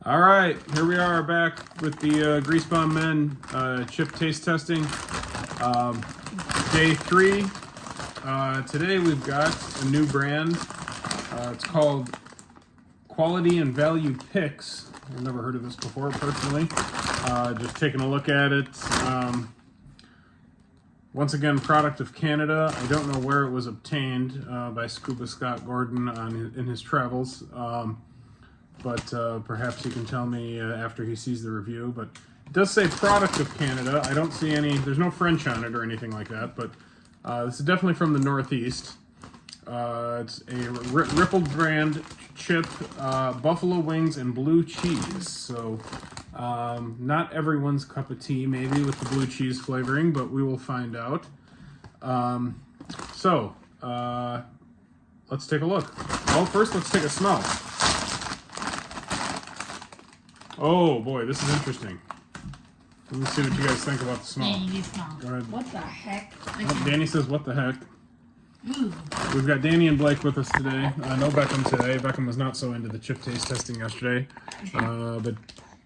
All right, here we are back with the Griesbaum Men chip taste testing. Day 3. Today we've got a new brand. It's called Quality and Value Pics. I've never heard of this before personally. Just taking a look at it. Once again, product of Canada. I don't know where it was obtained by Scuba Scott Gordon in his travels. But perhaps he can tell me after he sees the review. But it does say product of Canada. I don't see any, there's no French on it or anything like that, but this is definitely from the Northeast. It's a Rippled brand chip, buffalo wings and blue cheese. So not everyone's cup of tea maybe with the blue cheese flavoring, but we will find out. Let's take a look. Well, first let's take a smell. Oh boy, this is interesting. Let me see what you guys think about the smell. Danny, you smell. Go ahead. What the heck? Oh, Danny says, what the heck? Ooh. We've got Danny and Blake with us today. No Beckham today. Beckham was not so into the chip taste testing yesterday. But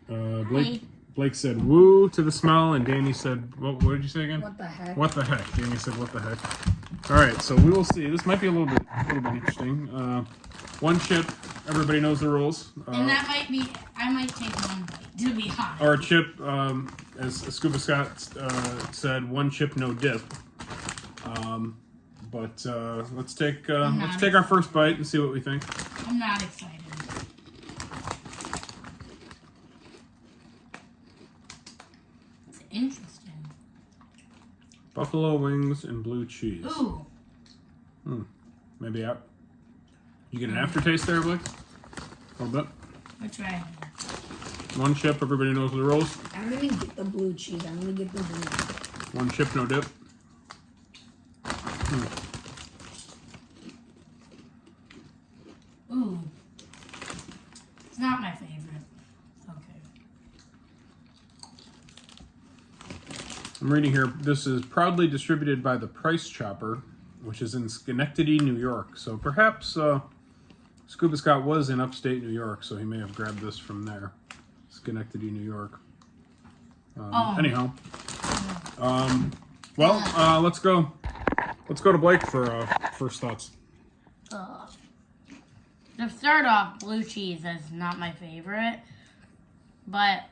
Blake said woo to the smell, and Danny said, what did you say again? What the heck? What the heck? Danny said, what the heck? All right, so we will see. This might be a little bit interesting. One chip. Everybody knows the rules. And that might be, I might take one bite, to be honest. Or a chip, as Scuba Scott said, one chip, no dip. Let's take our first bite and see what we think. I'm not excited. It's interesting. Buffalo wings and blue cheese. Ooh. Maybe out. You get an aftertaste there, Blake? A little bit. I'll try. One chip, everybody knows the rules. I'm gonna get the blue cheese. I'm gonna get the blue. One chip, no dip. Ooh. It's not my favorite. Okay. I'm reading here, this is proudly distributed by the Price Chopper, which is in Schenectady, New York. So perhaps Scuba Scott was in upstate New York, so he may have grabbed this from there. Schenectady, New York. Anyhow. Let's go to Blake for first thoughts. To start off, blue cheese is not my favorite, but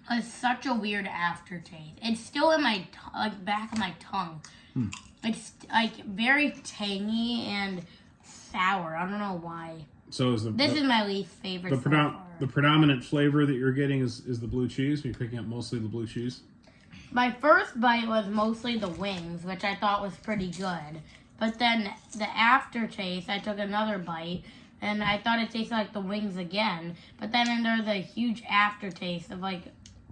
it's such a weird aftertaste. It's still in my back of my tongue. It's like very tangy and sour. I don't know why. So is this is my least favorite. The predominant flavor that you're getting is the blue cheese. Are you picking up mostly the blue cheese? My first bite was mostly the wings, which I thought was pretty good. But then the aftertaste, I took another bite, and I thought it tasted like the wings again. But then there's a huge aftertaste of like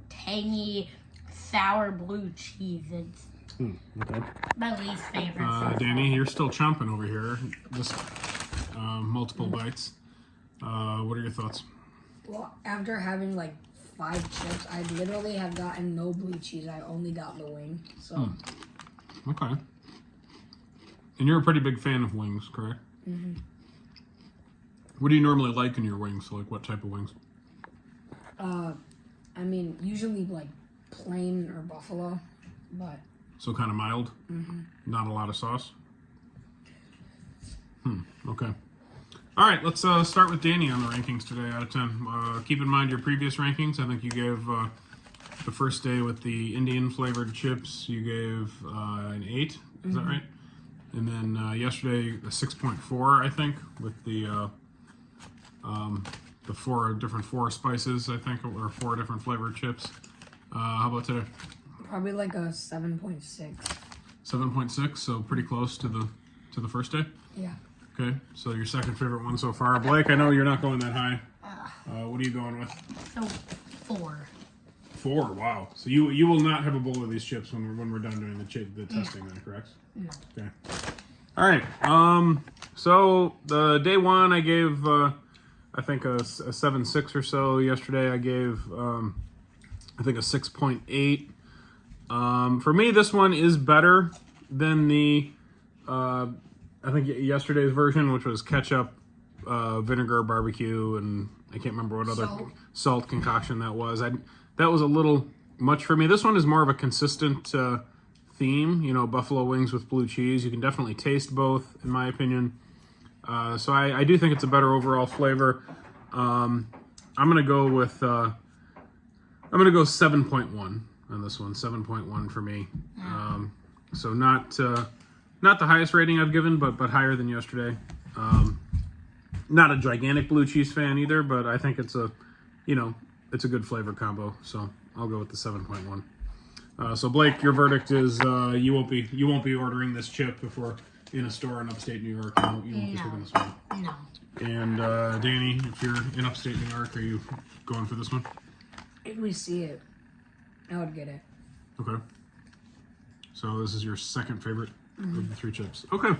tangy, sour blue cheese. It's Okay. my least favorite. Danny, you're still chomping over here. Just multiple bites. What are your thoughts? Well, after having like 5 chips, I literally have gotten no blue cheese. I only got the wing. So. Okay. And you're a pretty big fan of wings, correct? Mm-hmm. What do you normally like in your wings? Like what type of wings? I mean, usually like plain or buffalo, but. So kind of mild? Mm-hmm. Not a lot of sauce? Okay. All right, let's start with Danny on the rankings today out of 10. Keep in mind your previous rankings. I think you gave the first day with the Indian flavored chips, you gave an 8. Is that right? And then yesterday, a 6.4, I think, with the 4 spices, I think, or 4 different flavored chips. How about today? Probably like a 7.6. 7.6, so pretty close to the first day. Yeah. Okay, so your second favorite one so far. Blake, I know you're not going that high. What are you going with? So 4. 4, wow. So you will not have a bowl of these chips when we're done doing the testing then, correct? No. Okay. All right, so the day 1 I gave, I think a 7.6 or so. Yesterday I gave, I think a 6.8. For me, this one is better than the, I think yesterday's version, which was ketchup, vinegar, barbecue, and I can't remember what other Salt. salt concoction that was. That was a little much for me. This one is more of a consistent theme. You know, buffalo wings with blue cheese. You can definitely taste both, in my opinion. So I do think it's a better overall flavor. I'm gonna go with 7.1 on this one. 7.1 for me. So not the highest rating I've given, but higher than yesterday. Not a gigantic blue cheese fan either, but I think it's a good flavor combo. So I'll go with the 7.1. So Blake, your verdict is you won't be ordering this chip if we're in a store in upstate New York. You won't be picking this one. No. And Danny, if you're in upstate New York, are you going for this one? If we see it, I would get it. Okay. So this is your second favorite of the 3 chips. Okay.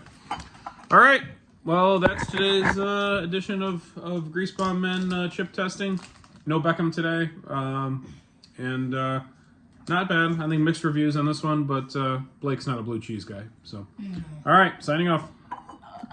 All right. Well, that's today's edition of Griesbaum Men chip testing. No Beckham today. And not bad. I think mixed reviews on this one, but Blake's not a blue cheese guy. So, all right. Signing off.